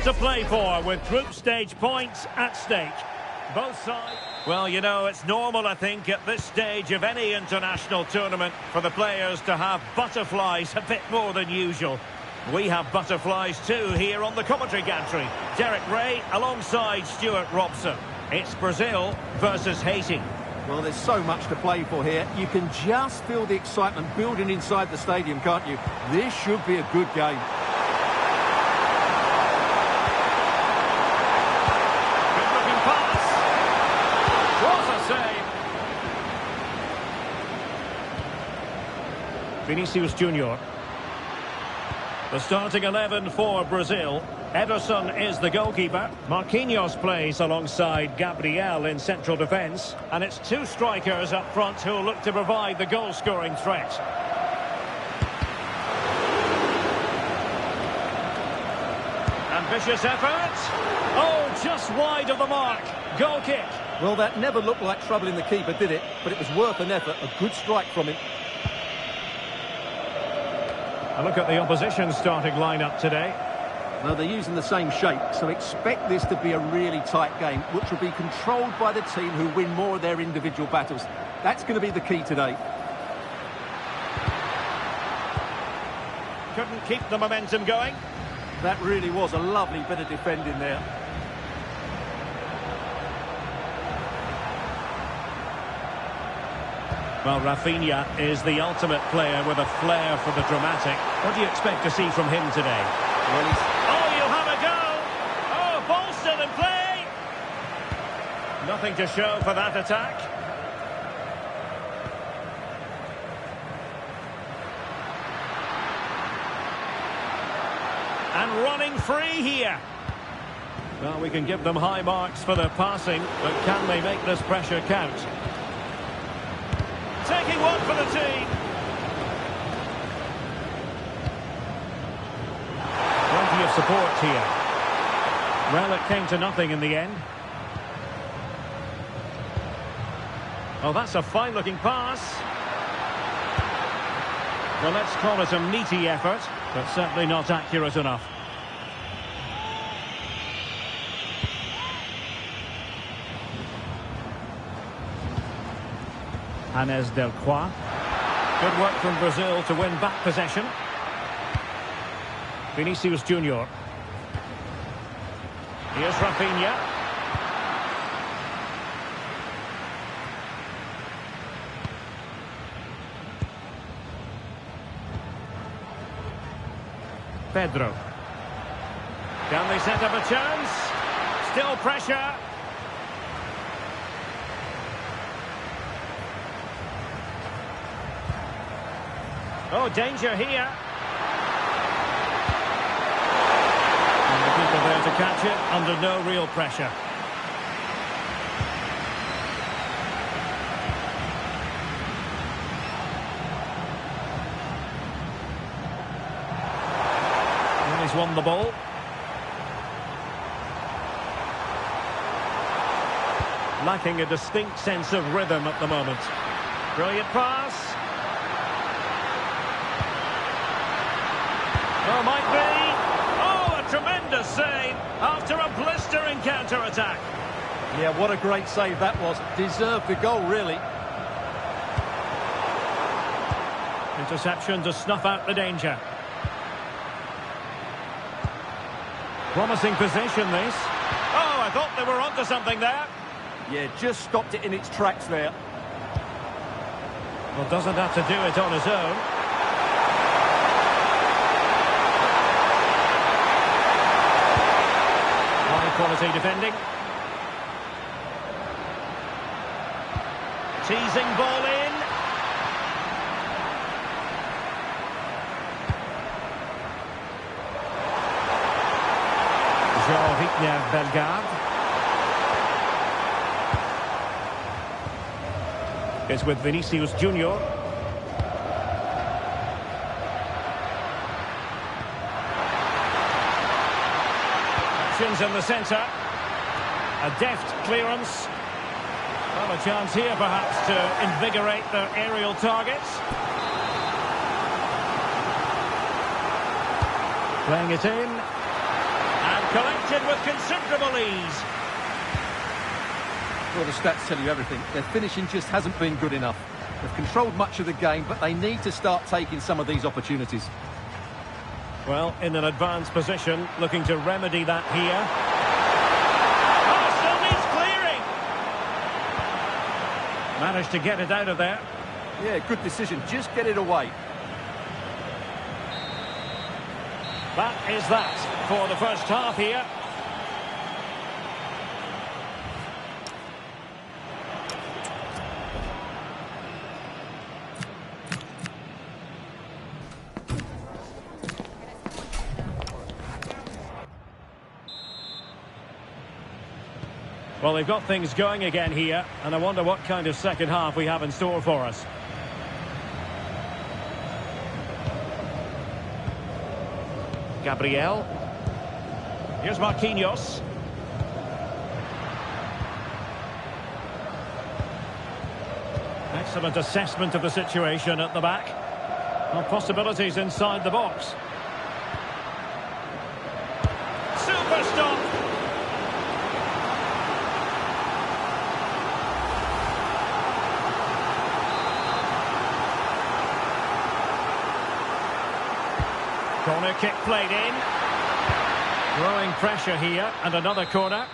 lot to play for with group stage points at stake. Both sides... Well, you know, it's normal, I think, at this stage of any international tournament for the players to have butterflies a bit more than usual. We have butterflies too here on the commentary gantry. Derek Ray alongside Stuart Robson. It's Brazil versus Haiti. Well, there's so much to play for here. You can just feel the excitement building inside the stadium, can't you? This should be a good game. Good-looking pass. What a save. Vinicius Junior. The starting 11 for Brazil. Ederson is the goalkeeper. Marquinhos plays alongside Gabriel in central defence. And it's two strikers up front who look to provide the goal-scoring threat. Ambitious effort. Oh, just wide of the mark. Goal kick. Well, that never looked like troubling the keeper, did it? But it was worth an effort. A good strike from him. A look at the opposition starting lineup today. Well, they're using the same shape, so expect this to be a really tight game, which will be controlled by the team who win more of their individual battles. That's going to be the key today. Couldn't keep the momentum going. That really was a lovely bit of defending there. Well, Rafinha is the ultimate player with a flair for the dramatic. What do you expect to see from him today? Well, oh, you'll have a go! Oh, ball still in play! Nothing to show for that attack. And running free here. Well, we can give them high marks for their passing, but can they make this pressure count? Taking one for the team. Plenty of support here. Well, it came to nothing in the end. Oh, that's a fine-looking pass. Well, let's call it a meaty effort, but certainly not accurate enough. Hannes Delcroix. Good work from Brazil to win back possession. Vinicius Junior. Here's Rafinha. Pedro. Can they set up a chance? Still pressure. Oh, danger here. And the keeper there to catch it under no real pressure. And he's won the ball. Lacking a distinct sense of rhythm at the moment. Brilliant pass. Oh, might be. Oh, a tremendous save after a blistering counter-attack. Yeah, what a great save that was. Deserved the goal, really. Interception to snuff out the danger. Promising position, this. Oh, I thought they were onto something there. Yeah, just stopped it in its tracks there. Well, doesn't have to do it on his own. Quality defending. Teasing ball in. Jean-Victor Bellegarde. It's with Vinicius Junior. In the centre, a deft clearance. Well, a chance here perhaps to invigorate their aerial targets. Playing it in, and Collected with considerable ease. Well, the stats tell you everything. Their finishing just hasn't been good enough. They've controlled much of the game, but they need to start taking some of these opportunities. Well, in an advanced position, looking to remedy that here. Oh, still needs clearing! Managed to get it out of there. Yeah, good decision. Just get it away. That is that for the first half here. Well, they've got things going again here, and I wonder what kind of second half we have in store for us. Gabriel. Here's Marquinhos. Excellent assessment of the situation at the back. Well, possibilities inside the box. Super stop. Corner kick played in. Growing pressure here, and another corner.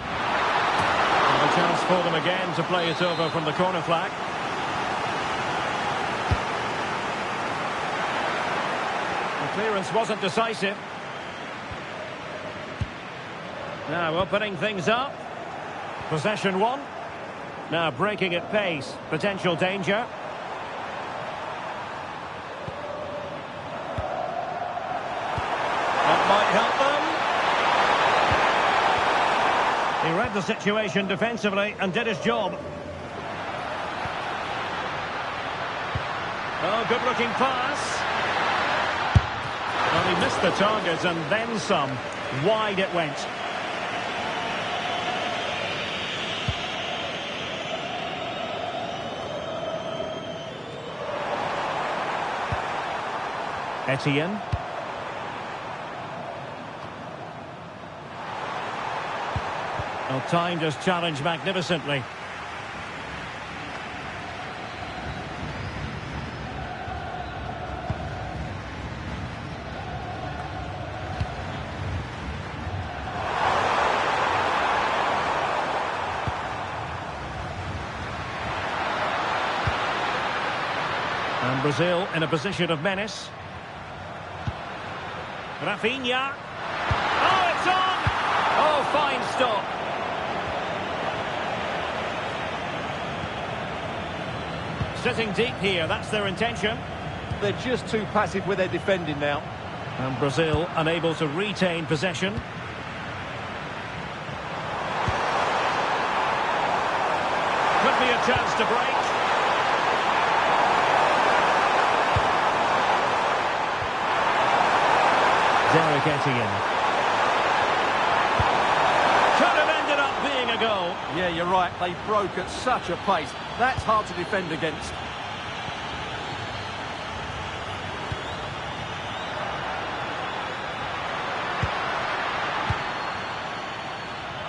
And a chance for them again to play it over from the corner flag. The clearance wasn't decisive. Now opening things up. Possession one. Now breaking at pace. Potential danger. Might help them. He read the situation defensively and did his job. Oh, good-looking pass. Well, he missed the target and then some. Wide it went. Etienne. Well, timed his challenge magnificently. And Brazil in a position of menace. Rafinha. Oh, it's on! Oh, fine stop. Sitting deep here, that's their intention. They're just too passive with their defending now. And Brazil unable to retain possession. Could be a chance to break. Derek Etienne. Could have ended up being a goal. Yeah, you're right. They broke at such a pace. That's hard to defend against.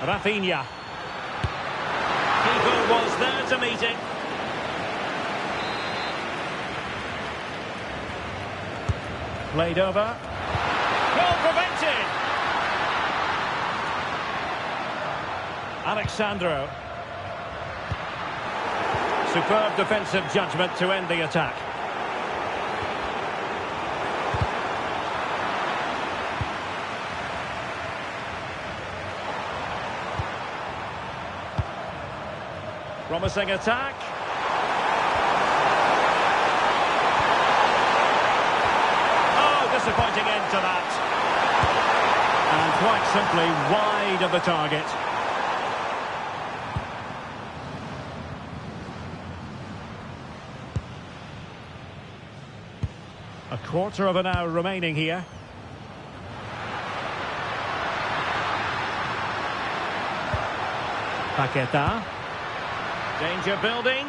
Rafinha. Keeper was there to meet it. Played over. Goal prevented. Alexandro. Superb defensive judgment to end the attack. Promising attack. Oh, disappointing end to that. And quite simply wide of the target. A quarter of an hour remaining here. Paqueta. Danger building.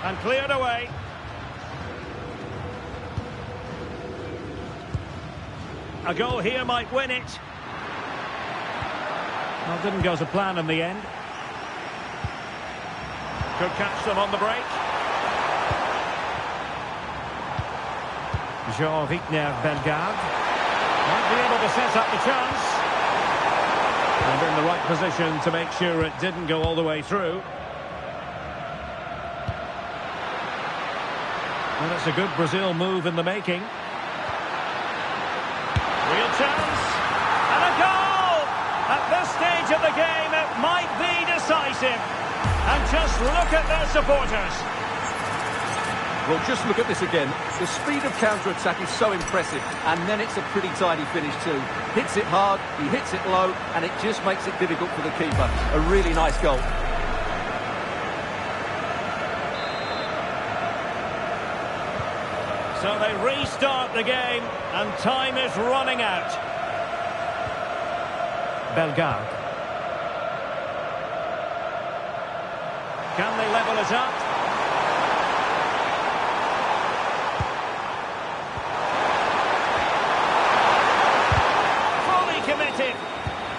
And cleared away. A goal here might win it. Well, didn't go to plan in the end. Could catch them on the break. Jean-Victor Bellegarde might be able to set up the chance. And in the right position to make sure it didn't go all the way through. Well, it's a good Brazil move in the making. Real chance. And a goal! At this stage of the game, it might be decisive. And just look at their supporters. Well, just look at this again. The speed of counter-attack is so impressive. And then it's a pretty tidy finish too. Hits it hard, he hits it low, and it just makes it difficult for the keeper. A really nice goal. So they restart the game, and time is running out. Bellegarde. Can they level it up? Fully committed.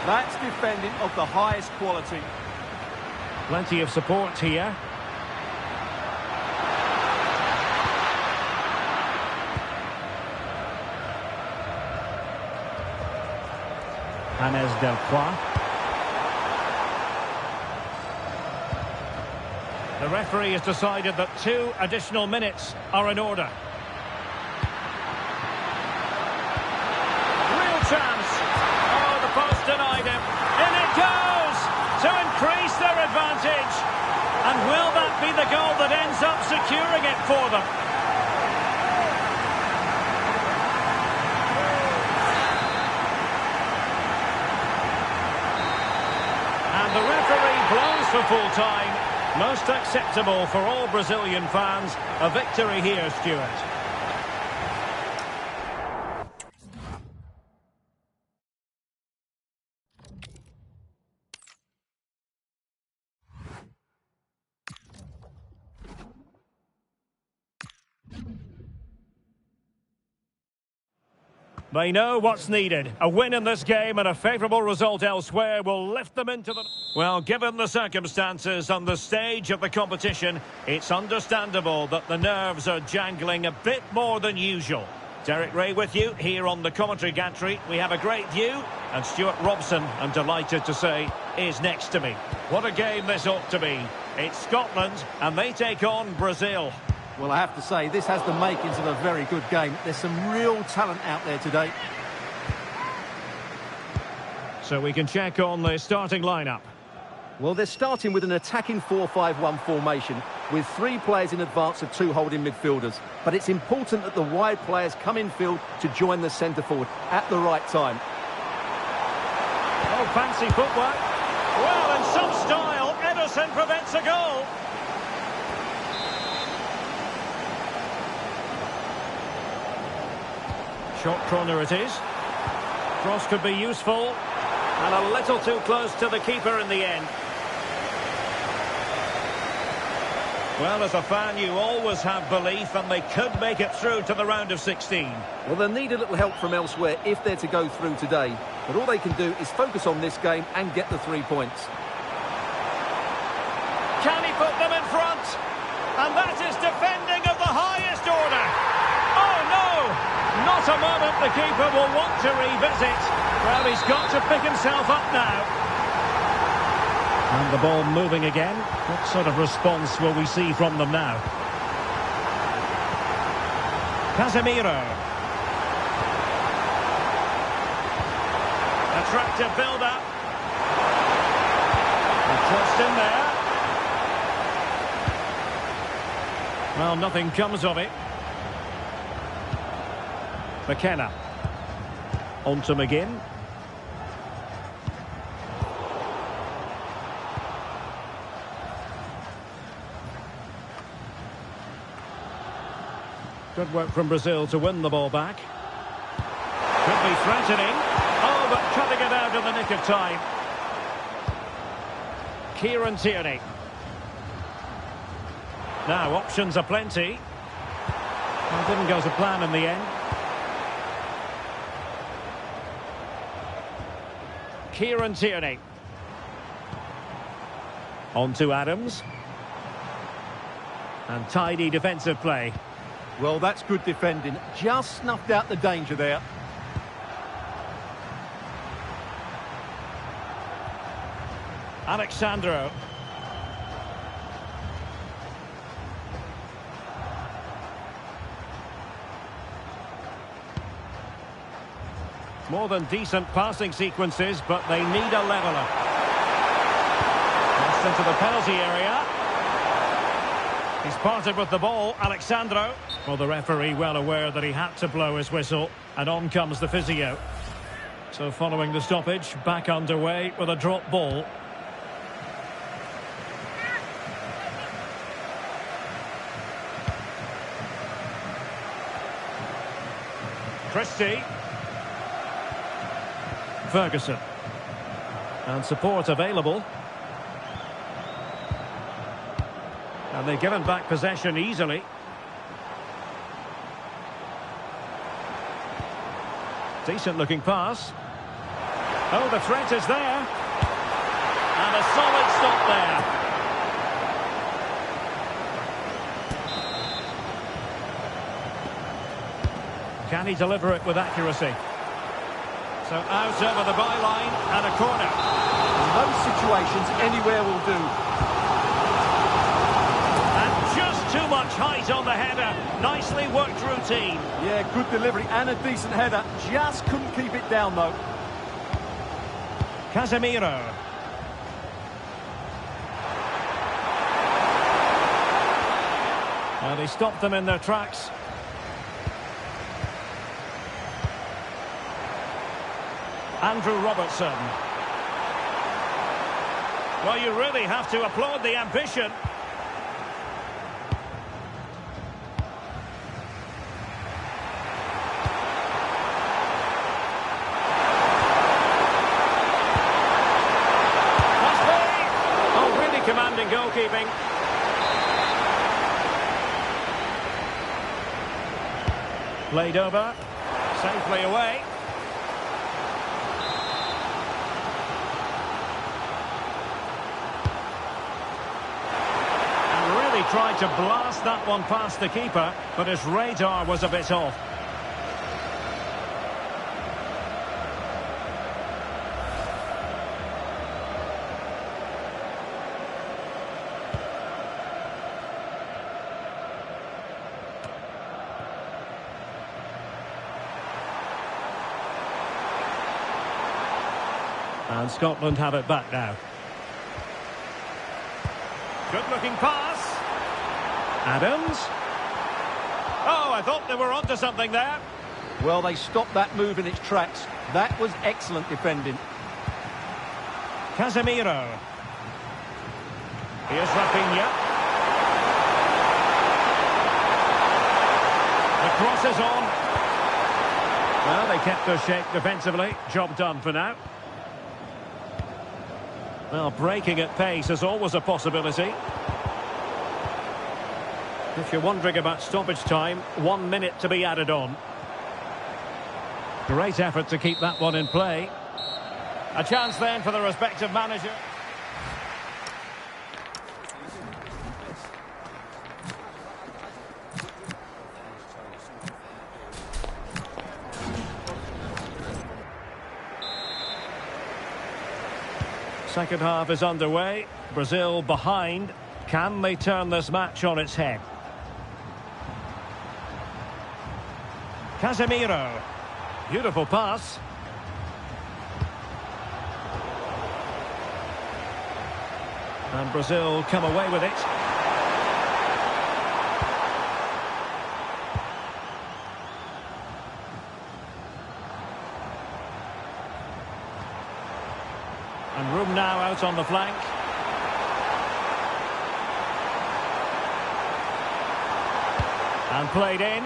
That's defending of the highest quality. Plenty of support here. Hannes Delcroix. The referee has decided that 2 additional minutes are in order. Real chance. Oh, the post denied him. In it goes to increase their advantage. And will that be the goal that ends up securing it for them? The referee blows for full time. Most acceptable for all Brazilian fans. A victory here, Stuart. They know what's needed. A win in this game and a favourable result elsewhere will lift them into the... Well, given the circumstances on the stage of the competition, it's understandable that the nerves are jangling a bit more than usual. Derek Ray with you here on the commentary gantry. We have a great view, and Stuart Robson, I'm delighted to say, is next to me. What a game this ought to be. It's Scotland, and they take on Brazil. Well, I have to say, this has the makings of a very good game. There's some real talent out there today. So we can check on the starting lineup. Well, they're starting with an attacking 4-5-1 formation with 3 players in advance of 2 holding midfielders. But it's important that the wide players come in field to join the centre forward at the right time. Oh, fancy footwork. Well, in some style, Ederson prevents a goal. Short corner it is. Cross could be useful. And a little too close to the keeper in the end. Well, as a fan, you always have belief, and they could make it through to the round of 16. Well, they'll need a little help from elsewhere if they're to go through today. But all they can do is focus on this game and get the 3 points. Can he put them in front? And that is defending of the highest order. Oh, no! Not a moment the keeper will want to revisit. Well, he's got to pick himself up now. And the ball moving again. What sort of response will we see from them now? Casemiro. Attractive build-up. Tossed in there. Well, nothing comes of it. McKenna. On to McGinn. Good work from Brazil to win the ball back. Could be threatening. Oh, but cutting it out in the nick of time. Kieran Tierney. Now, options are plenty. Well, didn't go to plan in the end. Kieran Tierney. On to Adams. And tidy defensive play. Well, that's good defending. Just snuffed out the danger there. Alexandro. More than decent passing sequences, but they need a leveller. Crossed into the penalty area. He's parted with the ball, Alexandro. Well, the referee well aware that he had to blow his whistle, and on comes the physio. So following the stoppage, back underway with a drop ball. Christie. Ferguson. And support available. And they've given back possession easily. Decent looking pass. Oh, the threat is there. And a solid stop there. Can he deliver it with accuracy? So out over the byline and a corner. In those situations, anywhere will do. And just too much height on the header. Nicely worked routine. Yeah, good delivery and a decent header. Just couldn't keep it down, though. Casemiro. Well, he stopped them in their tracks. Andrew Robertson. Well, you really have to applaud the ambition. Must be! Oh, really commanding goalkeeping. Played over. Safely away. Tried to blast that one past the keeper, but his radar was a bit off. And Scotland have it back now. Good looking pass. Adams. Oh, I thought they were onto something there. Well, they stopped that move in its tracks. That was excellent defending. Casemiro. Here's Rafinha. The cross is on. Well, they kept their shape defensively. Job done for now. Well, breaking at pace is always a possibility. If you're wondering about stoppage time, 1 minute to be added on. Great effort to keep that one in play. A chance then for the respective manager. Second half is underway. Brazil behind. Can they turn this match on its head? Casemiro. Beautiful pass. And Brazil come away with it. And room now out on the flank. And played in.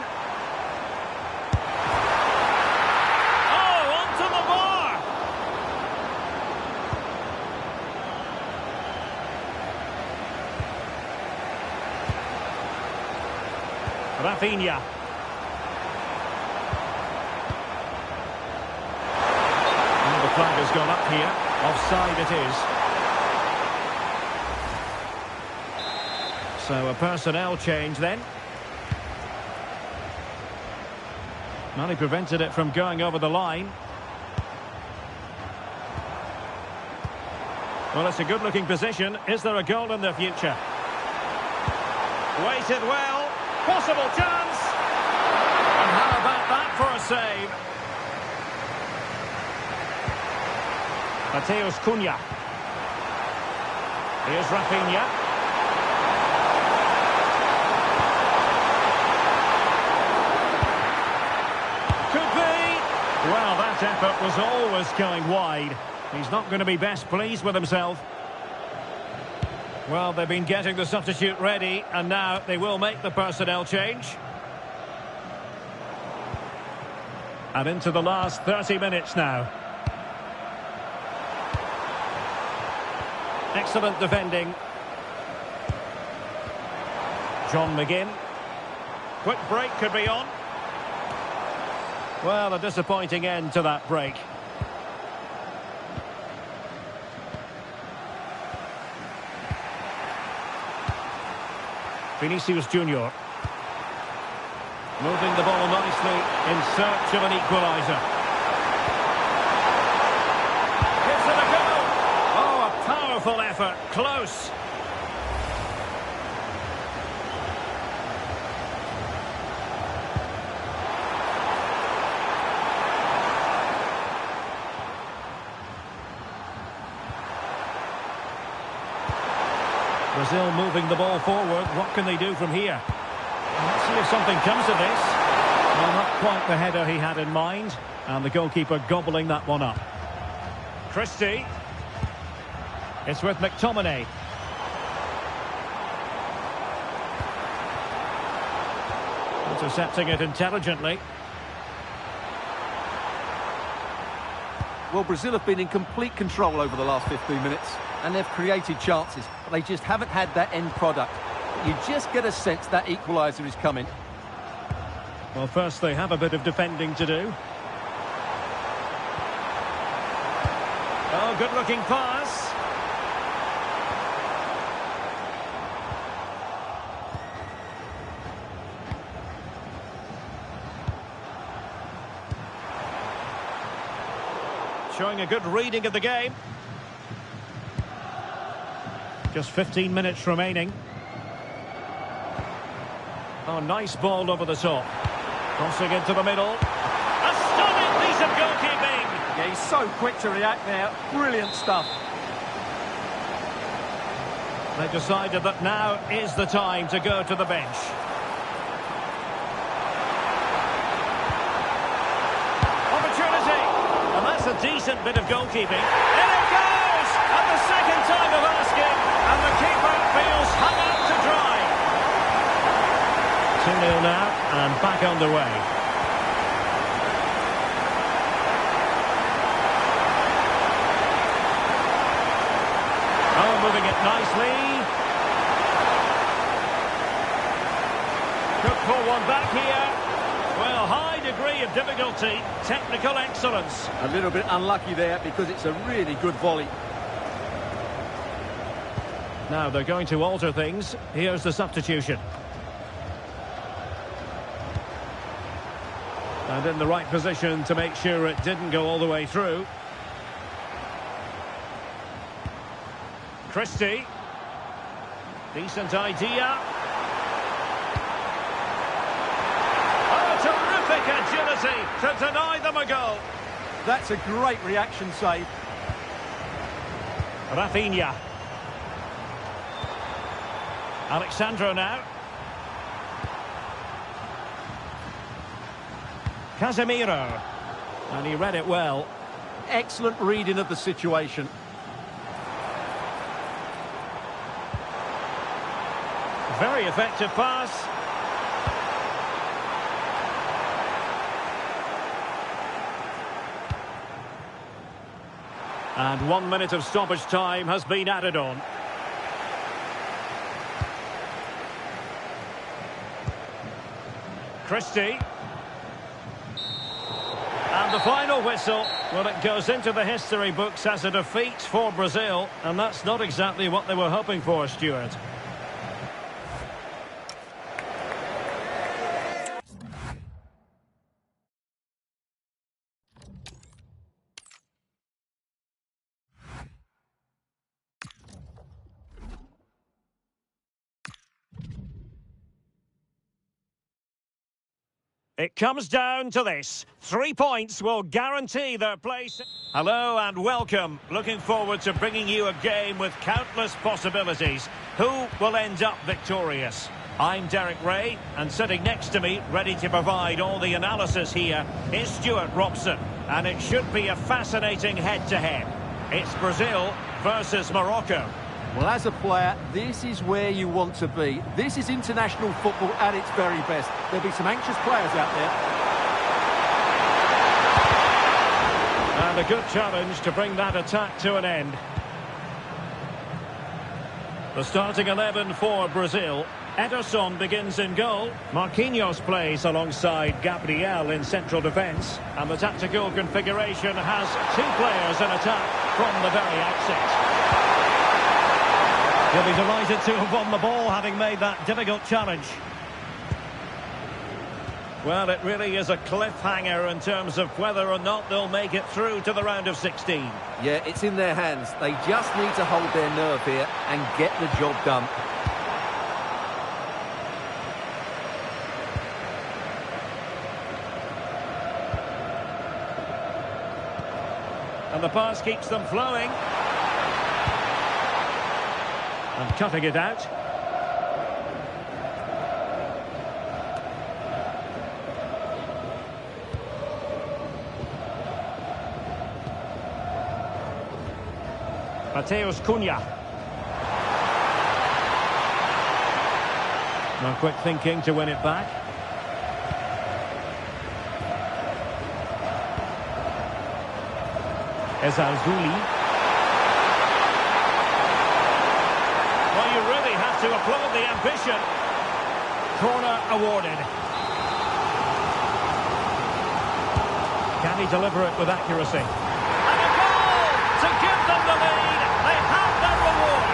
Rafinha. And the flag has gone up here. Offside it is. So a personnel change then. Well, he prevented it from going over the line. Well, it's a good-looking position. Is there a goal in the future? Waited well. Possible chance. And how about that for a save? Mateus Cunha. Here's Rafinha. Could be. Well, that effort was always going wide. He's not going to be best pleased with himself. Well, they've been getting the substitute ready, and now they will make the personnel change. And into the last 30 minutes now. Excellent defending. John McGinn. Quick break could be on. Well, a disappointing end to that break. Vinicius Junior. Moving the ball nicely in search of an equaliser. Gives it a go. Oh, a powerful effort. Close. Brazil moving the ball forward. What can they do from here? Let's see if something comes of this. Well, not quite the header he had in mind. And the goalkeeper gobbling that one up. Christie. It's with McTominay. Intercepting it intelligently. Well, Brazil have been in complete control over the last 15 minutes, and they've created chances, but they just haven't had that end product. You just get a sense that equaliser is coming. Well, first they have a bit of defending to do. Oh, good-looking pass. Showing a good reading of the game. Just 15 minutes remaining. Oh, nice ball over the top. Crossing into the middle. A stunning piece of goalkeeping. Yeah, he's so quick to react now. Brilliant stuff. They decided that now is the time to go to the bench. Opportunity. And that's a decent bit of goalkeeping. In it goes! At the second time of asking. And the keeper feels hung out to dry. 2-0 now, and back underway. Oh, moving it nicely. Could pull one back here. Well, high degree of difficulty, technical excellence. A little bit unlucky there because it's a really good volley. Now they're going to alter things. Here's the substitution. And in the right position to make sure it didn't go all the way through. Christie. Decent idea. Oh, terrific agility to deny them a goal. That's a great reaction save. Rafinha. Alexandro now. Casemiro. And he read it well. Excellent reading of the situation. Very effective pass. And 1 minute of stoppage time has been added on. Christie. And the final whistle, well, it goes into the history books as a defeat for Brazil, and that's not exactly what they were hoping for, Stuart. It comes down to this. 3 points will guarantee their place. Hello and welcome. Looking forward to bringing you a game with countless possibilities. Who will end up victorious? I'm Derek Ray, and sitting next to me, ready to provide all the analysis here, is Stuart Robson. And it should be a fascinating head-to-head. It's Brazil versus Morocco. Well, as a player, this is where you want to be. This is international football at its very best. There'll be some anxious players out there. And a good challenge to bring that attack to an end. The starting 11 for Brazil. Ederson begins in goal. Marquinhos plays alongside Gabriel in central defence. And the tactical configuration has 2 players in attack from the very outset. He'll be delighted to have won the ball, having made that difficult challenge. Well, it really is a cliffhanger in terms of whether or not they'll make it through to the round of 16. Yeah, it's in their hands. They just need to hold their nerve here and get the job done. And the pass keeps them flowing. And cutting it out. Mateus Cunha. No quick thinking to win it back. Ezazuli. Well, you really have to applaud the ambition. Corner awarded. Can he deliver it with accuracy? And a goal to give them the lead. They have their reward.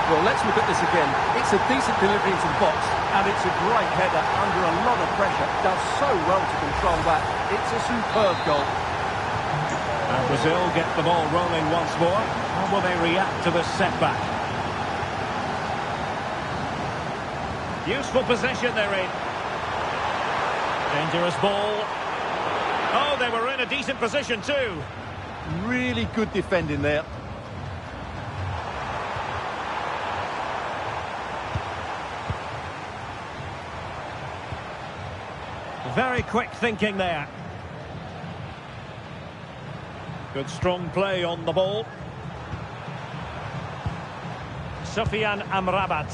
Well, let's look at this again. It's a decent delivery into the box, and it's a great header under a lot of pressure. Does so well to control that. It's a superb goal. And Brazil get the ball rolling once more. How will they react to this setback? Useful possession they're in. Dangerous ball. Oh, they were in a decent position too. Really good defending there. Very quick thinking there. Good strong play on the ball. Sofiane Amrabat.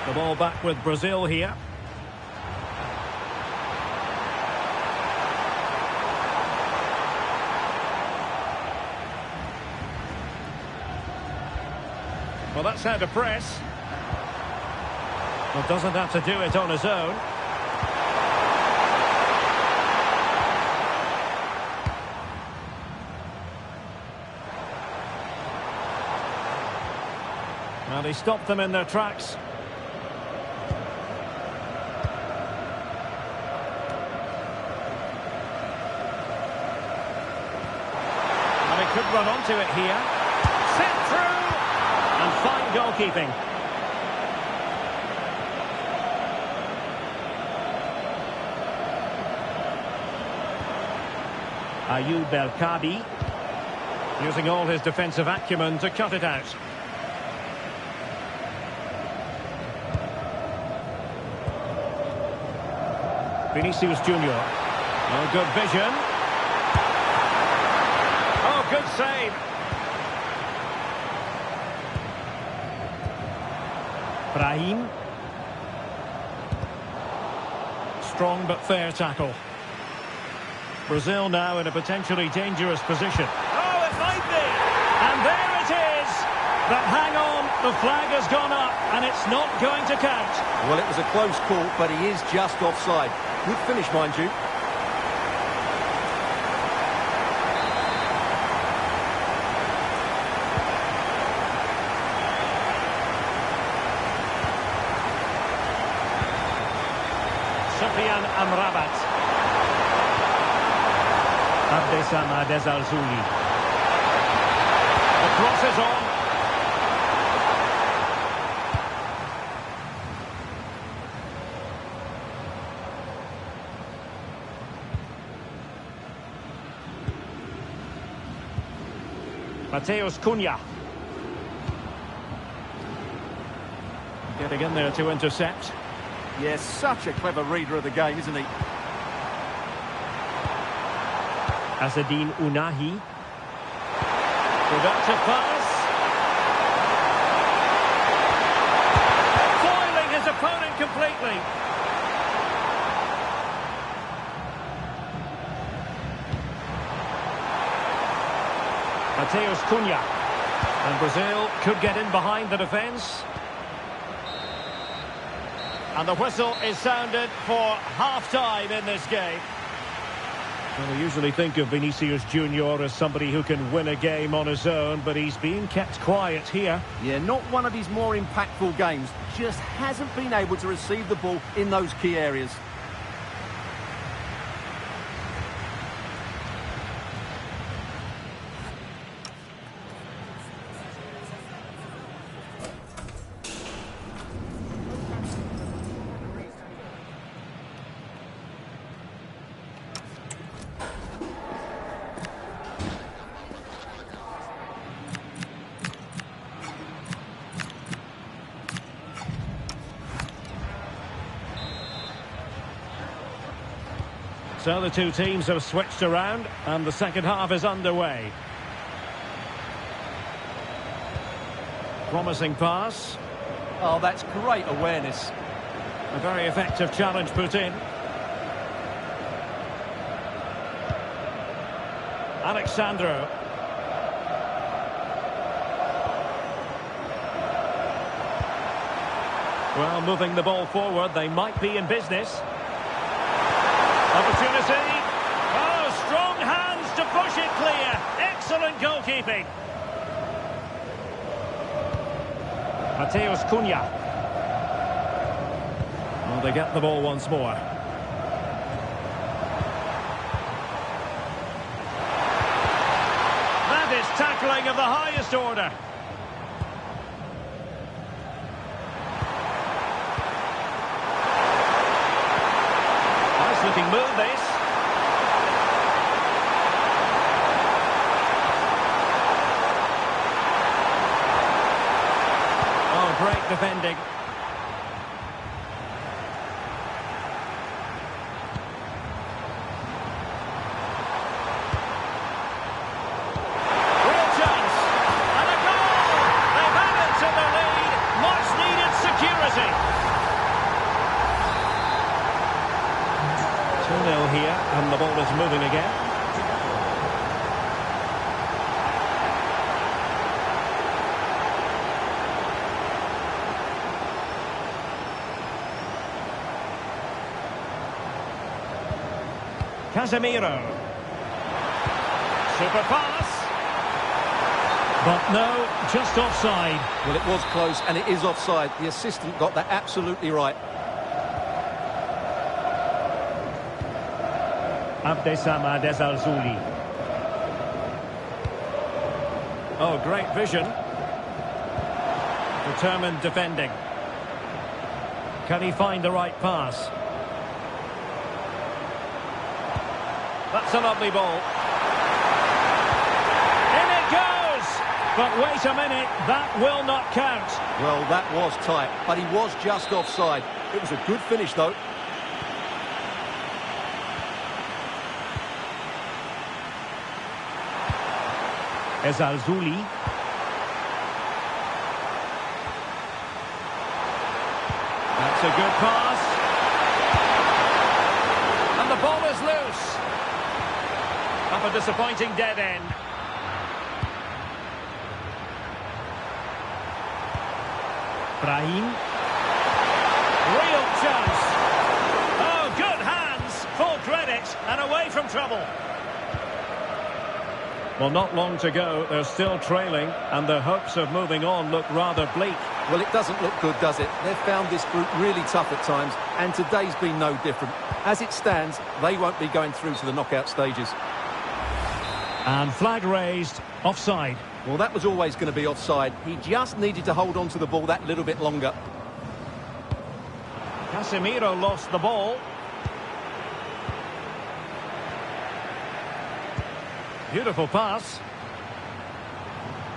The ball back with Brazil here. Well, that's how to press. Well, doesn't have to do it on his own. Well, he stopped them in their tracks. And he could run onto it here. Sent through! And fine goalkeeping. Ayoub El-Kabi using all his defensive acumen to cut it out. Vinicius Junior. Oh, good vision. Oh, good save. Brahim. Strong but fair tackle. Brazil now in a potentially dangerous position. Oh, it might be! And there it is! But hang on, The flag has gone up, and it's not going to count. Well, it was a close call, but he is just offside. Good finish, mind you. Sufyan Amrabat. Abdesama Dezalzouli. The cross is on. Mateus Cunha. Getting in there to intercept. Yes, such a clever reader of the game, isn't he? Azzedine Ounahi. Productive pass. Foiling his opponent completely. Mateus Cunha. And Brazil could get in behind the defence. And the whistle is sounded for half-time in this game. Well, we usually think of Vinicius Junior as somebody who can win a game on his own, but he's been kept quiet here. Yeah, not one of his more impactful games. Just hasn't been able to receive the ball in those key areas. So the two teams have switched around and the second half is underway. Promising pass. Oh, that's great awareness. A very effective challenge put in. Alexandro. Well, moving the ball forward, they might be in business. Opportunity. Oh, strong hands to push it clear. Excellent goalkeeping. Mateus Cunha. Well, they get the ball once more. That is tackling of the highest order. Looking move this. Oh, great defending. Real chance. And a goal. They've added to the lead. Much needed security. 2-0 here, and the ball is moving again. Casemiro. Super pass. But no, just offside. Well, it was close, and it is offside. The assistant got that absolutely right. Abdesama Dezalzouli. Oh, great vision. Determined defending. Can he find the right pass? That's a lovely ball. In it goes! But wait a minute, that will not count. Well, that was tight, but he was just offside. It was a good finish, though. Dezalzouli. That's a good pass. And the ball is loose. Up a disappointing dead end. Brahim. Real chance. Oh, good hands. Full credit and away from trouble. Well, not long to go. They're still trailing, and their hopes of moving on look rather bleak. Well, it doesn't look good, does it? They've found this group really tough at times, and today's been no different. As it stands, they won't be going through to the knockout stages. And flag raised, offside. Well, that was always going to be offside. He just needed to hold on to the ball that little bit longer. Casemiro lost the ball. Beautiful pass.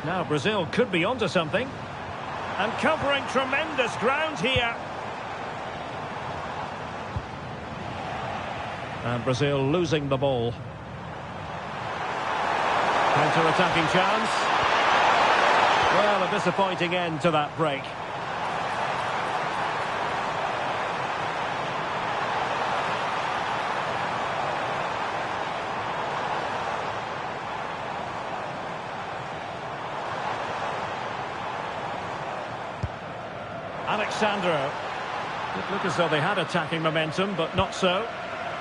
Now Brazil could be onto something. And covering tremendous ground here. And Brazil losing the ball. Counter-attacking chance. Well, a disappointing end to that break. Alexandro. It looked as though they had attacking momentum, but not so.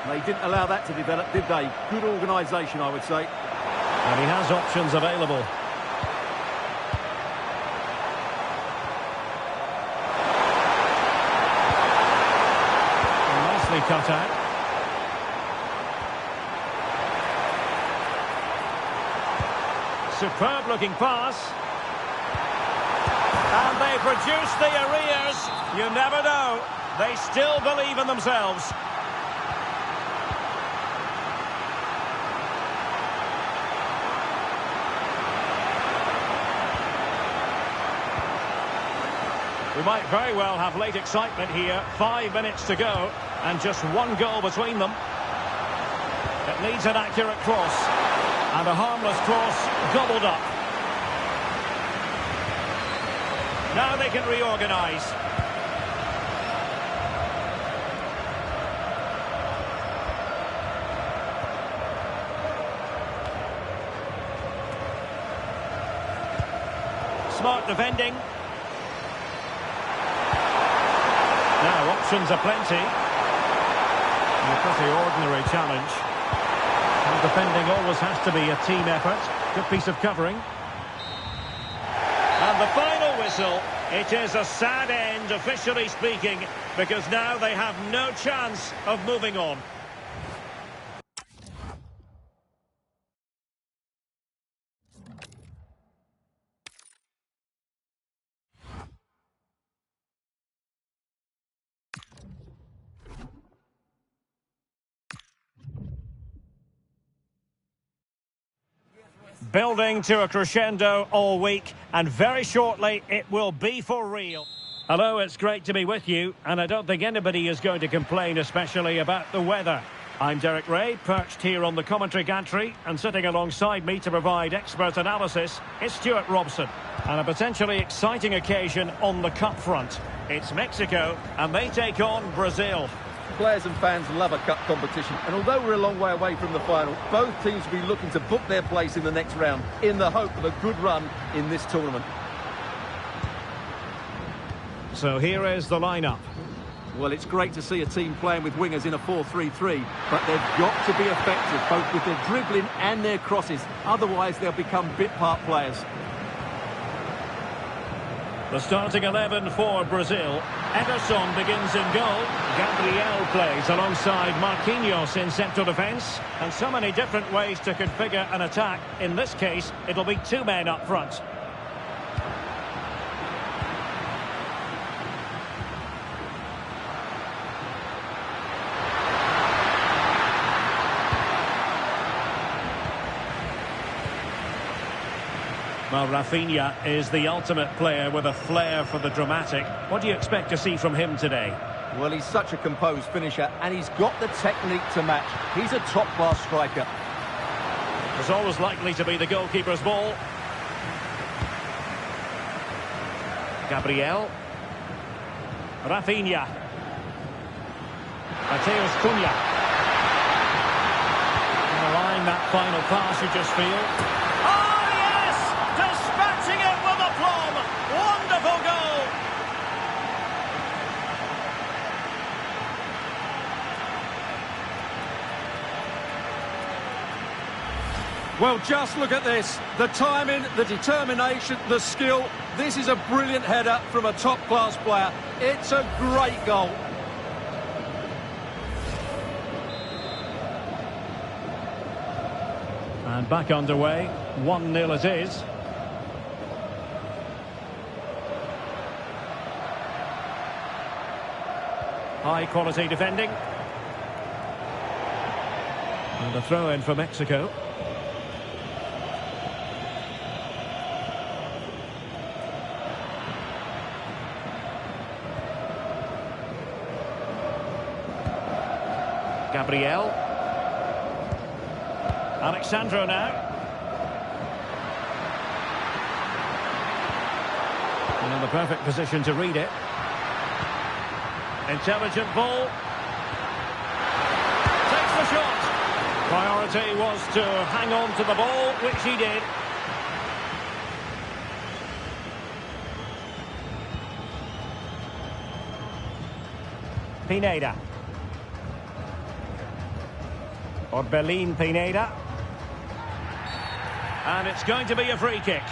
They didn't allow that to develop, did they? Good organisation, I would say. And he has options available. And nicely cut out. Superb looking pass. And they produce the arrears. You never know. They still believe in themselves. We might very well have late excitement here. 5 minutes to go, and just one goal between them. It needs an accurate cross, and a harmless cross gobbled up. Now they can reorganise. Smart defending. Now options are plenty. And a pretty ordinary challenge. And defending always has to be a team effort. Good piece of covering. And the final whistle. It is a sad end, officially speaking, because now they have no chance of moving on. Building to a crescendo all week, and very shortly it will be for real. Hello, it's great to be with you, and I don't think anybody is going to complain, especially about the weather. I'm Derek Ray, perched here on the commentary gantry, and sitting alongside me to provide expert analysis is Stuart Robson. And a potentially exciting occasion on the cup front. It's Mexico, and they take on Brazil. Players and fans love a cup competition, and although we're a long way away from the final, both teams will be looking to book their place in the next round in the hope of a good run in this tournament. So here is the lineup. Well, it's great to see a team playing with wingers in a 4-3-3, but they've got to be effective both with their dribbling and their crosses, otherwise they'll become bit-part players. The starting 11 for Brazil. Ederson begins in goal. Gabriel plays alongside Marquinhos in central defence. And so many different ways to configure an attack. In this case, it'll be 2 men up front. Well, Rafinha is the ultimate player with a flair for the dramatic. What do you expect to see from him today? Well, he's such a composed finisher, and he's got the technique to match. He's a top-class striker. It's always likely to be the goalkeeper's ball. Gabriel. Rafinha. Mateus Cunha. On the line, that final pass, you just feel. Dispatching it with aplomb. Wonderful goal. Well, just look at this. The timing, the determination, the skill. This is a brilliant header from a top-class player. It's a great goal. And back underway. 1-0 it is. High-quality defending. And a throw-in for Mexico. Gabriel. Alexandro now. And in the perfect position to read it. Intelligent ball. Takes the shot. Priority was to hang on to the ball, which he did. Pineda. Orbelín Pineda. And it's going to be a free kick.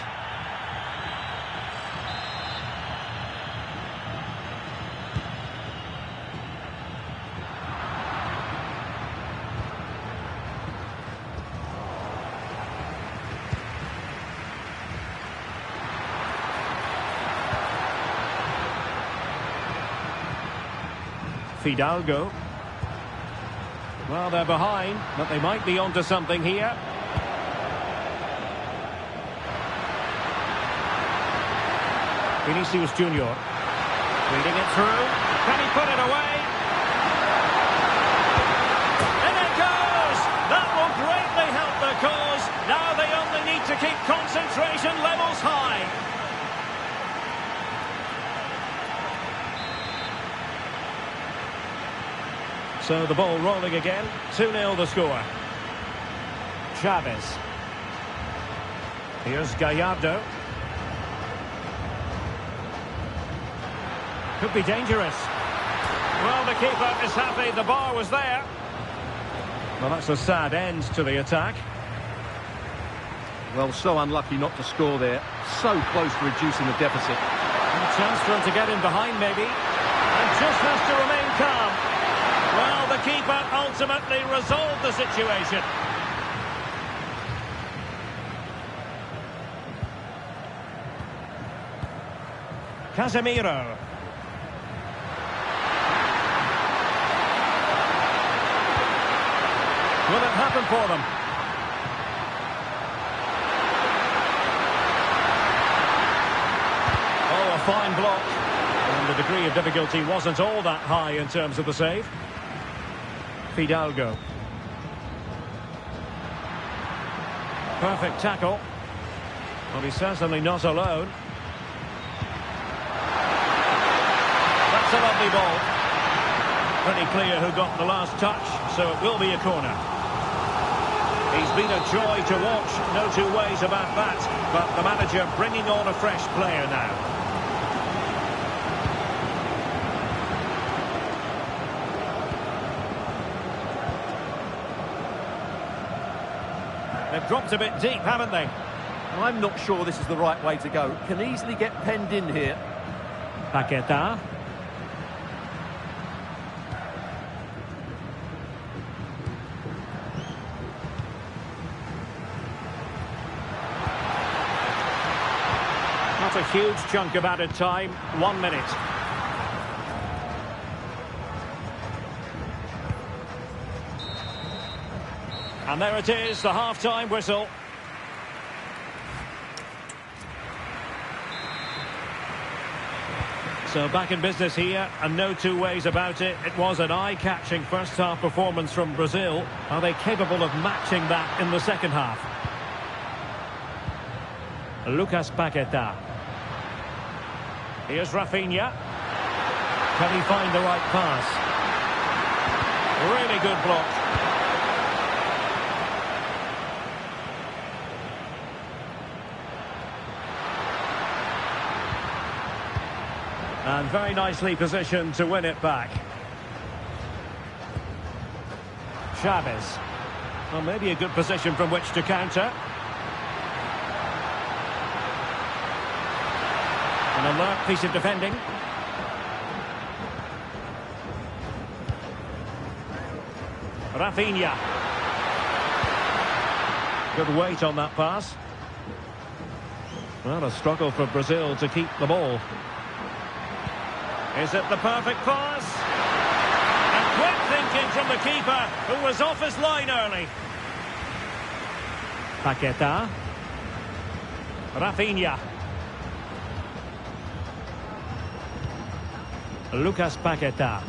Fidalgo. Well, they're behind, but they might be onto something here. Vinicius Junior. Reading it through. Can he put it away? And it goes! That will greatly help the cause. Now they only need to keep concentration levels high. So the ball rolling again. 2-0 the score. Chavez. Here's Gallardo. Could be dangerous. Well, the keeper is happy the bar was there. Well, that's a sad end to the attack. Well, so unlucky not to score there. So close to reducing the deficit. And a chance for him to get in behind, maybe. And just has to remain calm. Well, the keeper ultimately resolved the situation. Casemiro. Will it happen for them? Oh, a fine block. And the degree of difficulty wasn't all that high in terms of the save. Fidalgo. Perfect tackle. Well, he's certainly not alone. That's a lovely ball. Pretty clear who got the last touch, so it will be a corner. He's been a joy to watch, no two ways about that. But the manager bringing on a fresh player now. They've dropped a bit deep, haven't they? I'm not sure this is the right way to go. Can easily get penned in here. Paquetá. Not a huge chunk of added time. 1 minute. And there it is, the half-time whistle. So back in business here, and no two ways about it. It was an eye-catching first-half performance from Brazil. Are they capable of matching that in the second half? Lucas Paquetá. Here's Rafinha. Can he find the right pass? Really good block. And very nicely positioned to win it back. Chavez. Well, maybe a good position from which to counter. An alert piece of defending. Rafinha. Good weight on that pass. Well, a struggle for Brazil to keep the ball. Is it the perfect pass? And quick thinking from the keeper, who was off his line early. Paquetá. Rafinha. Lucas Paquetá.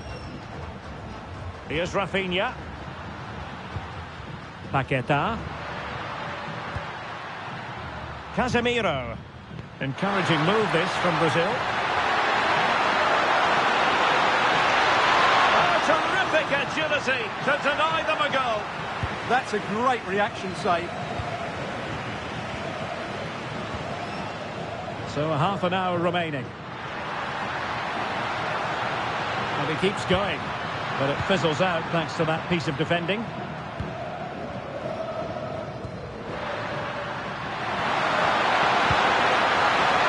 Here's Rafinha. Paquetá. Casemiro. Encouraging move this from Brazil. Oh, terrific agility to deny them a goal. That's a great reaction save. So a half an hour remaining. And he keeps going, but it fizzles out thanks to that piece of defending.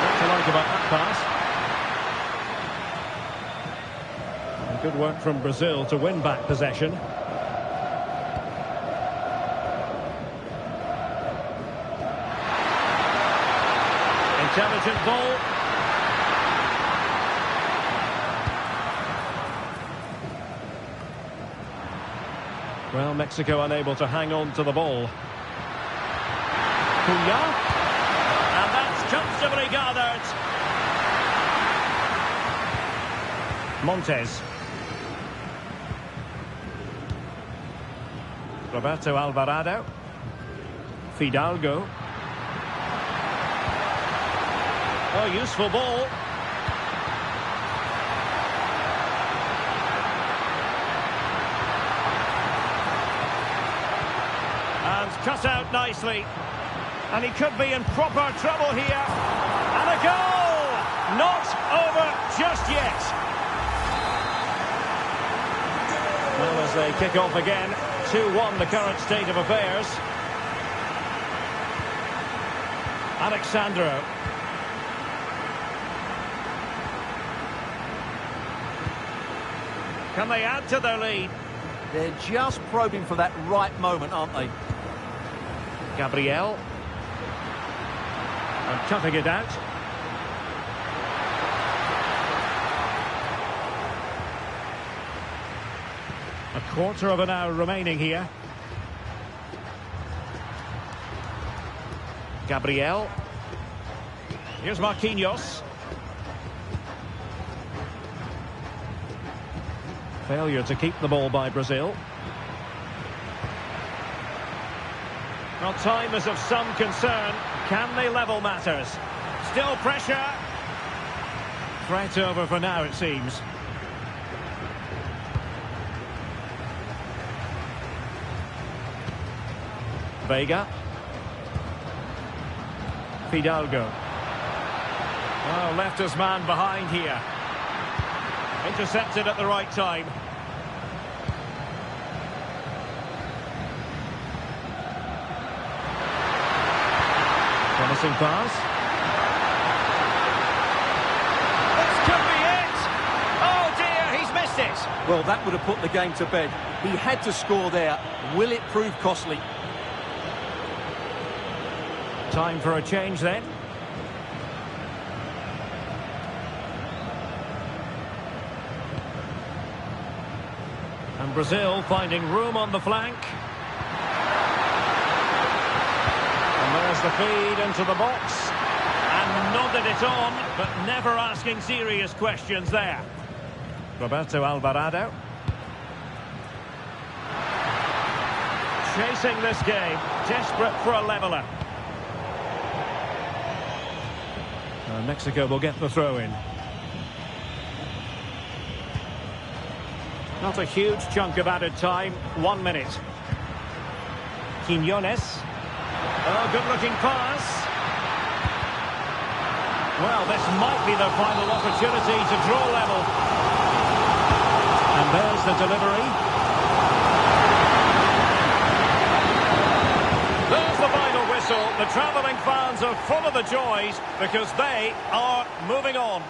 What to like about that pass? And good work from Brazil to win back possession. Intelligent ball. Well, Mexico unable to hang on to the ball. Cunha. And that's comfortably gathered. Montes. Roberto Alvarado. Fidalgo. Oh, useful ball. And cut out nicely. And he could be in proper trouble here. And a goal! Not over just yet. Well, as they kick off again, 2-1 the current state of affairs. Alexandro. Can they add to their lead? They're just probing for that right moment, aren't they? Gabriel. And cutting it out. A quarter of an hour remaining here. Gabriel. Here's Marquinhos. Failure to keep the ball by Brazil. Well, time is of some concern. Can they level matters? Still pressure. Threat over for now, it seems. Vega. Fidalgo. Oh, left his man behind here. Intercepted at the right time. Promising pass. This could be it! Oh dear, he's missed it! Well, that would have put the game to bed. He had to score there. Will it prove costly? Time for a change then. And Brazil finding room on the flank. And there's the feed into the box. And nodded it on, but never asking serious questions there. Roberto Alvarado. Chasing this game, desperate for a leveller. Mexico will get the throw in. Not a huge chunk of added time. 1 minute. Quiñones. Oh, good-looking pass. Well, this might be their final opportunity to draw level. And there's the delivery. travelling fans are full of the joys because they are moving on.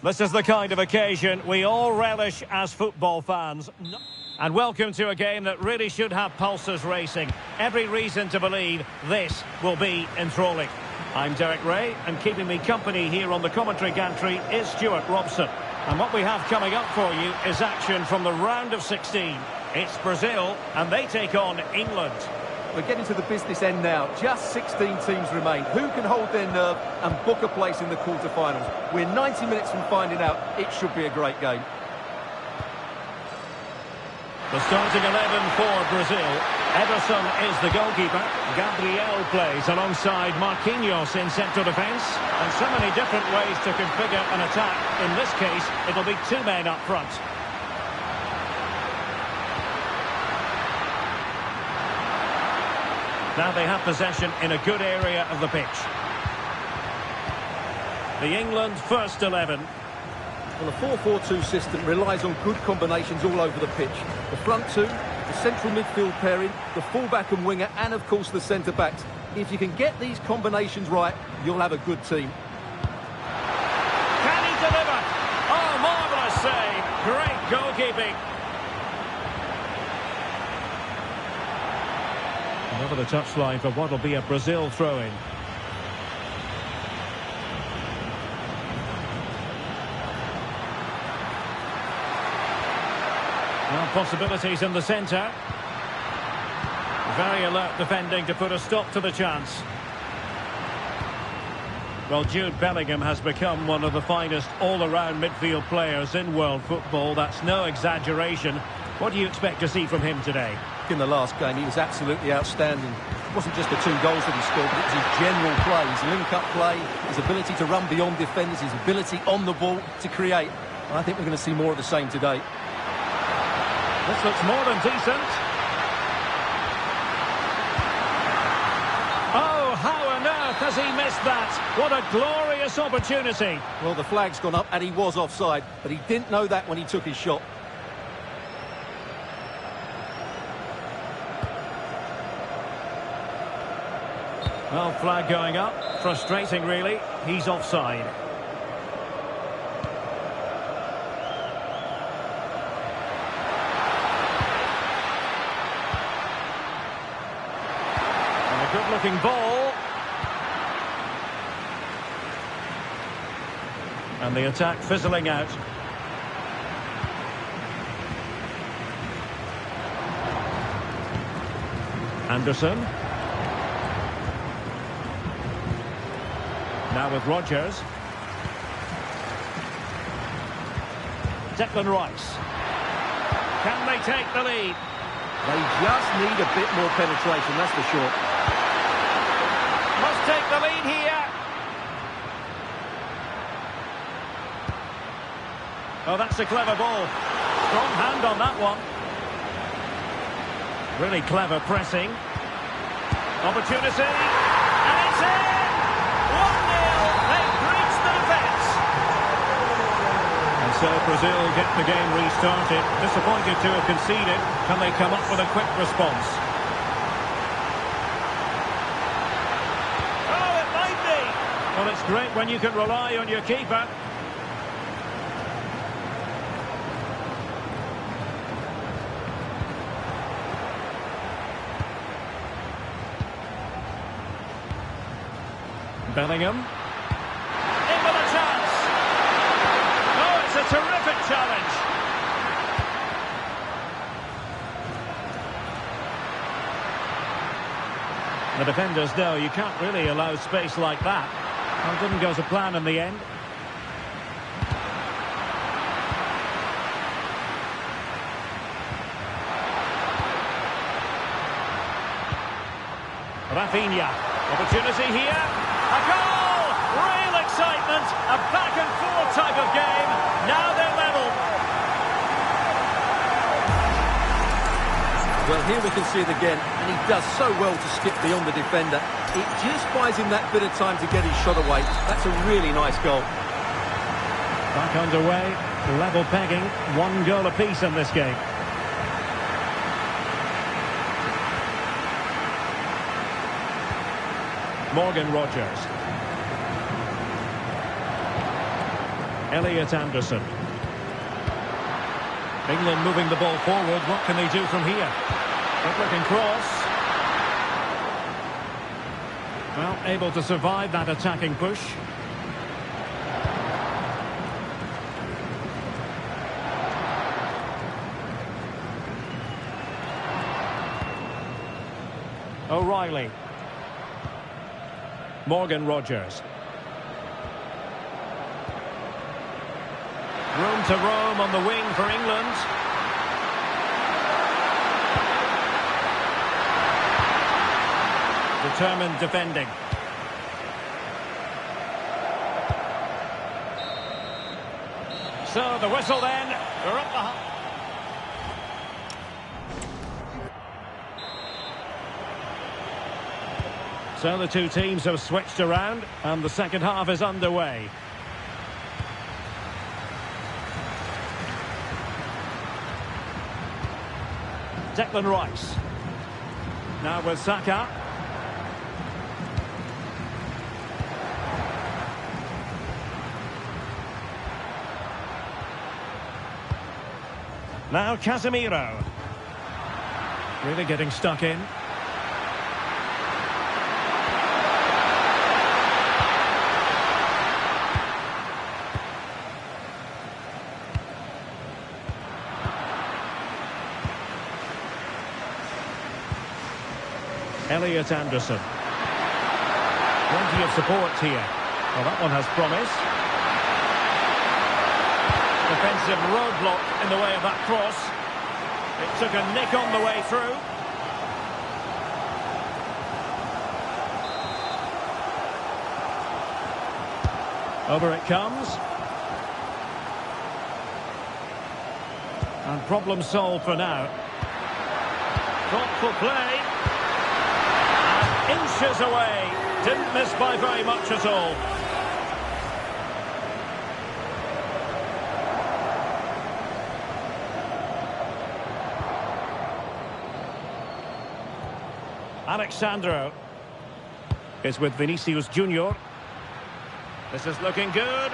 This is the kind of occasion we all relish as football fans. And welcome to a game that really should have pulses racing. Every reason to believe this will be enthralling. I'm Derek Ray, and keeping me company here on the commentary gantry is Stuart Robson. And what we have coming up for you is action from the round of 16. It's Brazil, and they take on England. We're getting to the business end now. Just 16 teams remain. Who can hold their nerve and book a place in the quarter-finals? We're 90 minutes from finding out. It should be a great game. The starting 11 for Brazil. Ederson is the goalkeeper. Gabriel plays alongside Marquinhos in central defence. And so many different ways to configure an attack. In this case, it'll be two men up front. Now they have possession in a good area of the pitch. The England first 11. Well, the 4-4-2 system relies on good combinations all over the pitch. The front two, the central midfield pairing, the fullback and winger, and of course the centre-backs. If you can get these combinations right, you'll have a good team. Can he deliver? Oh, marvellous save. Great goalkeeping. Over the touchline for what will be a Brazil throw-in. Now possibilities in the centre. Very alert defending to put a stop to the chance. Well, Jude Bellingham has become one of the finest all-around midfield players in world football. That's no exaggeration. What do you expect to see from him today? In the last game, he was absolutely outstanding. It wasn't just the 2 goals that he scored, but it was his general play, his link-up play, his ability to run beyond defenders, his ability on the ball to create. And I think we're going to see more of the same today. This looks more than decent. Oh, how on earth has he missed that? What a glorious opportunity. Well, the flag's gone up and he was offside, but he didn't know that when he took his shot. Well, flag going up. Frustrating, really. He's offside. And a good-looking ball. And the attack fizzling out. Anderson. Now with Rodgers. Declan Rice. Can they take the lead? They just need a bit more penetration, that's for sure. Must take the lead here. Oh, that's a clever ball. Strong hand on that one. Really clever pressing. Opportunity. And it's in! 1-0. They've reached the defence. And so Brazil get the game restarted. Disappointed to have conceded. Can they come up with a quick response? Oh, it might be. Well, it's great when you can rely on your keeper. Bellingham. In with a chance. Oh, it's a terrific challenge. The defenders know you can't really allow space like that. Well, it didn't go to plan in the end. Rafinha. Opportunity here. A goal! Real excitement. A back-and-forth type of game. Now they're level. Well, here we can see it again, and he does so well to skip beyond the defender. It just buys him that bit of time to get his shot away. That's a really nice goal. Back underway, level pegging, 1 goal apiece in this game. Morgan Rogers. Elliot Anderson. England moving the ball forward. What can they do from here? Good-looking cross. Well, able to survive that attacking push. O'Reilly. Morgan Rogers. Room to roam on the wing for England. Determined defending. So the whistle then. They're up the... So the two teams have switched around and the second half is underway. Declan Rice. Now with Saka. Now Casemiro. Really getting stuck in. Elliot Anderson. Plenty of support here. Well, that one has promise. Defensive roadblock in the way of that cross. It took a nick on the way through. Over it comes. And problem solved for now. Thoughtful play. Inches away. Didn't miss by very much at all. Alexandro is with Vinicius Junior. This is looking good.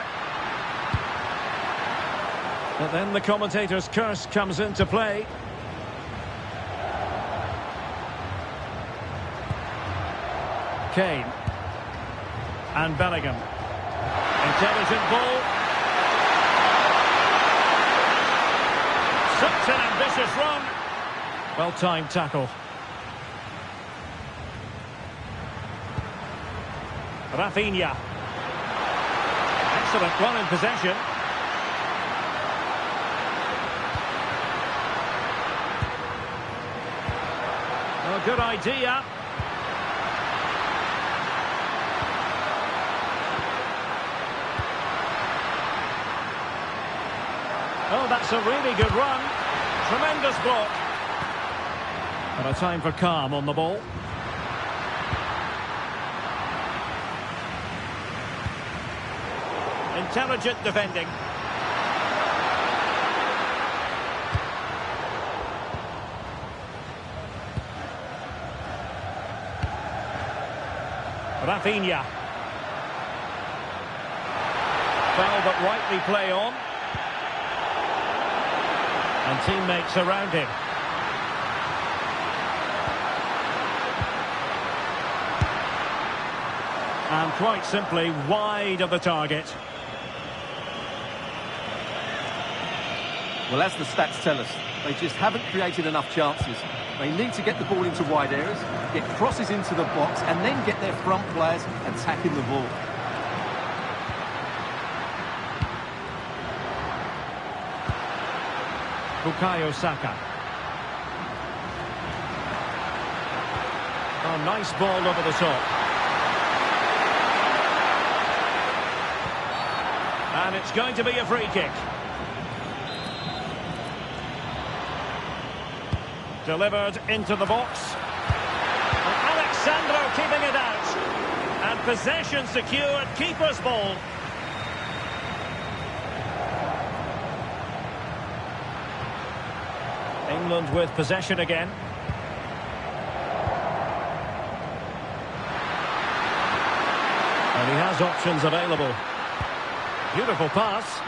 But then the commentator's curse comes into play. Kane and Bellingham. Intelligent ball. Such an ambitious run. Well-timed tackle. Rafinha. Excellent run in possession. Oh, good idea. Oh, that's a really good run. Tremendous block. And a time for calm on the ball. Intelligent defending. Rafinha. Foul but rightly play on. And teammates around him. And quite simply wide of the target. Well, as the stats tell us, they just haven't created enough chances. They need to get the ball into wide areas, get crosses into the box, and then get their front players attacking the ball. Bukayo Saka. Oh, nice ball over the top. And it's going to be a free kick. Delivered into the box. And Alexandro keeping it out. And possession secured, keeper's ball. England with possession again. And he has options available. Beautiful pass.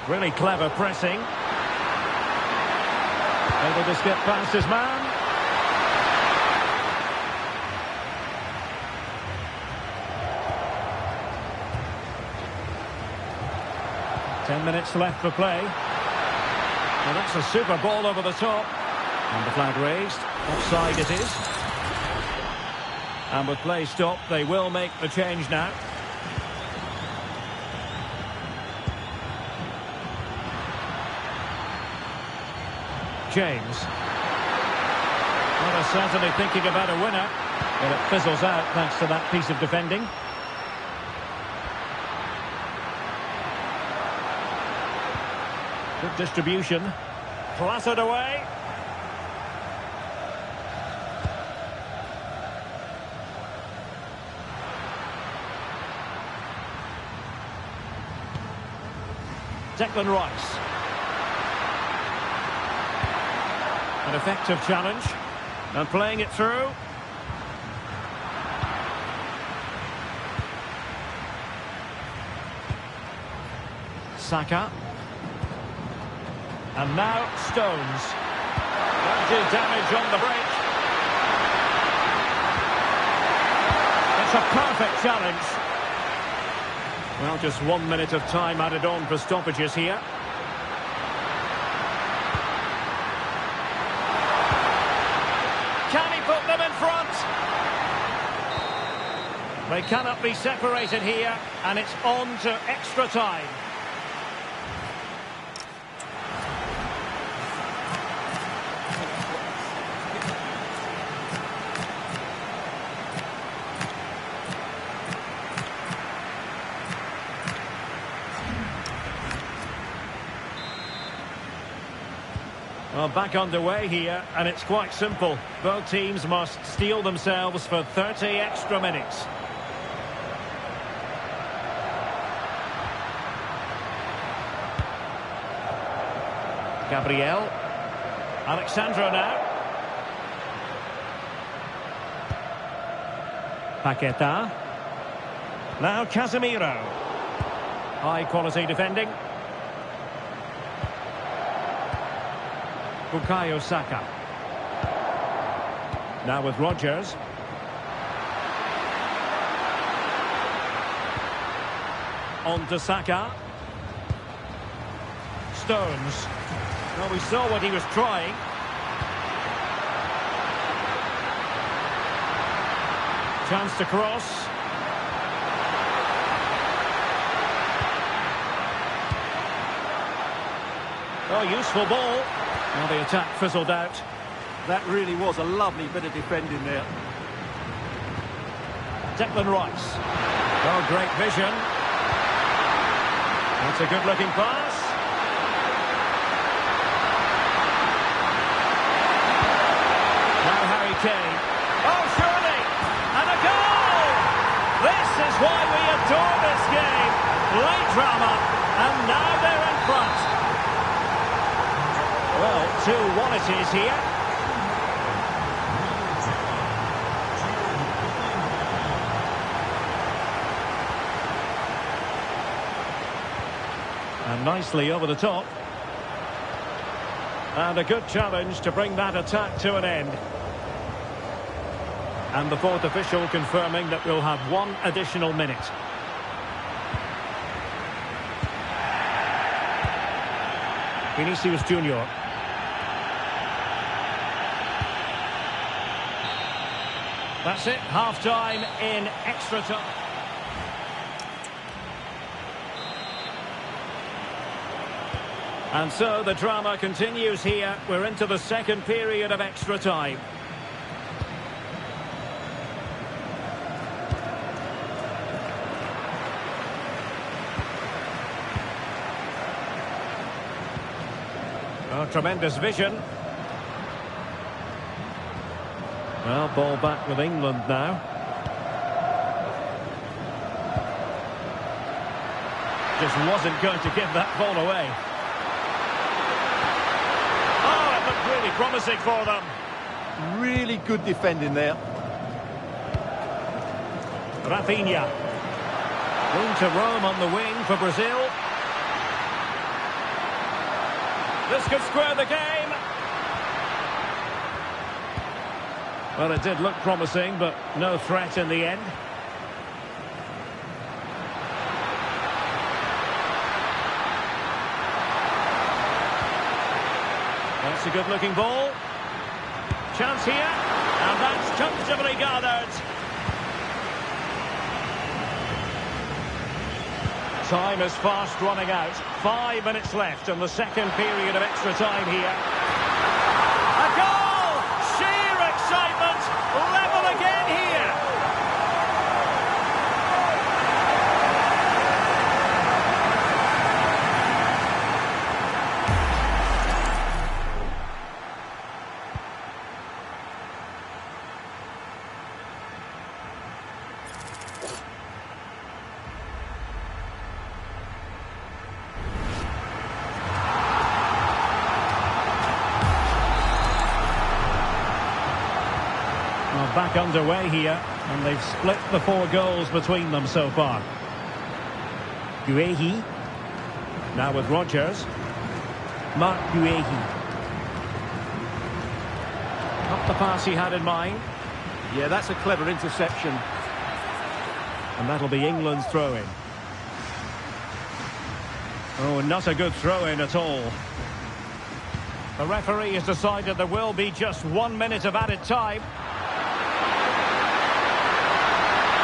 Really clever pressing. Able to skip past his man. Ten minutes left for play. Well, that's a super ball over the top. And the flag raised. Offside it is. And with play stopped, they will make the change now. James. Well, they're certainly thinking about a winner, but it fizzles out thanks to that piece of defending. Good distribution. Clattered away. Declan Rice. An effective challenge. And playing it through. Saka. And now Stones. Won't do damage on the break. It's a perfect challenge. Well, just 1 minute of time added on for stoppages here. Can he put them in front? They cannot be separated here, and it's on to extra time. Well, back underway here, and it's quite simple. Both teams must steel themselves for 30 extra minutes. Gabriel. Alexandro now. Paqueta. Now Casemiro. High quality defending. Bukayo Saka. Now with Rodgers. On to Saka. Stones. Well, we saw what he was trying. Chance to cross. Oh, useful ball. Well, the attack fizzled out. That really was a lovely bit of defending there. Declan Rice. Oh, great vision. That's a good-looking pass. Now Harry Kane. Oh, surely! And a goal! This is why we adore this game. Late drama, and now they're in front. Well, 2-1 it is here. And nicely over the top. And a good challenge to bring that attack to an end. And the fourth official confirming that we'll have 1 additional minute. Vinicius Junior. That's it, half-time in extra time. And so the drama continues here. We're into the second period of extra time. Oh, tremendous vision. Well, ball back with England now. Just wasn't going to give that ball away. Oh, it looked really promising for them. Really good defending there. Rafinha. Room to roam on the wing for Brazil. This could square the game. Well, it did look promising, but no threat in the end. That's a good-looking ball. Chance here, and that's comfortably gathered. Time is fast running out. 5 minutes left in the second period of extra time here. A goal! Sheer excitement! Level again here! Well, back underway here, and they've split the 4 goals between them so far. Guehi, now with Rodgers. Mark Guehi. Not the pass he had in mind. Yeah, that's a clever interception. And that'll be England's throw-in. Oh, not a good throw-in at all. The referee has decided there will be just 1 minute of added time.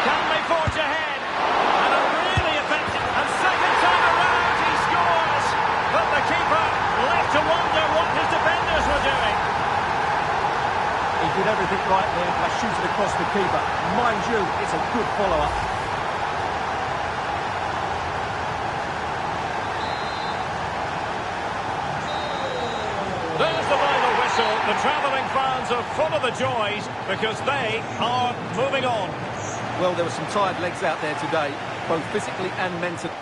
Can they forge ahead? And a really effective... And second time around, he scores! But the keeper left to wonder what his defenders were doing. He did everything right there by shooting across the keeper. Mind you, it's a good follow-up. There's the final whistle. The travelling fans are full of the joys because they are moving on. Well, there were some tired legs out there today, both physically and mentally.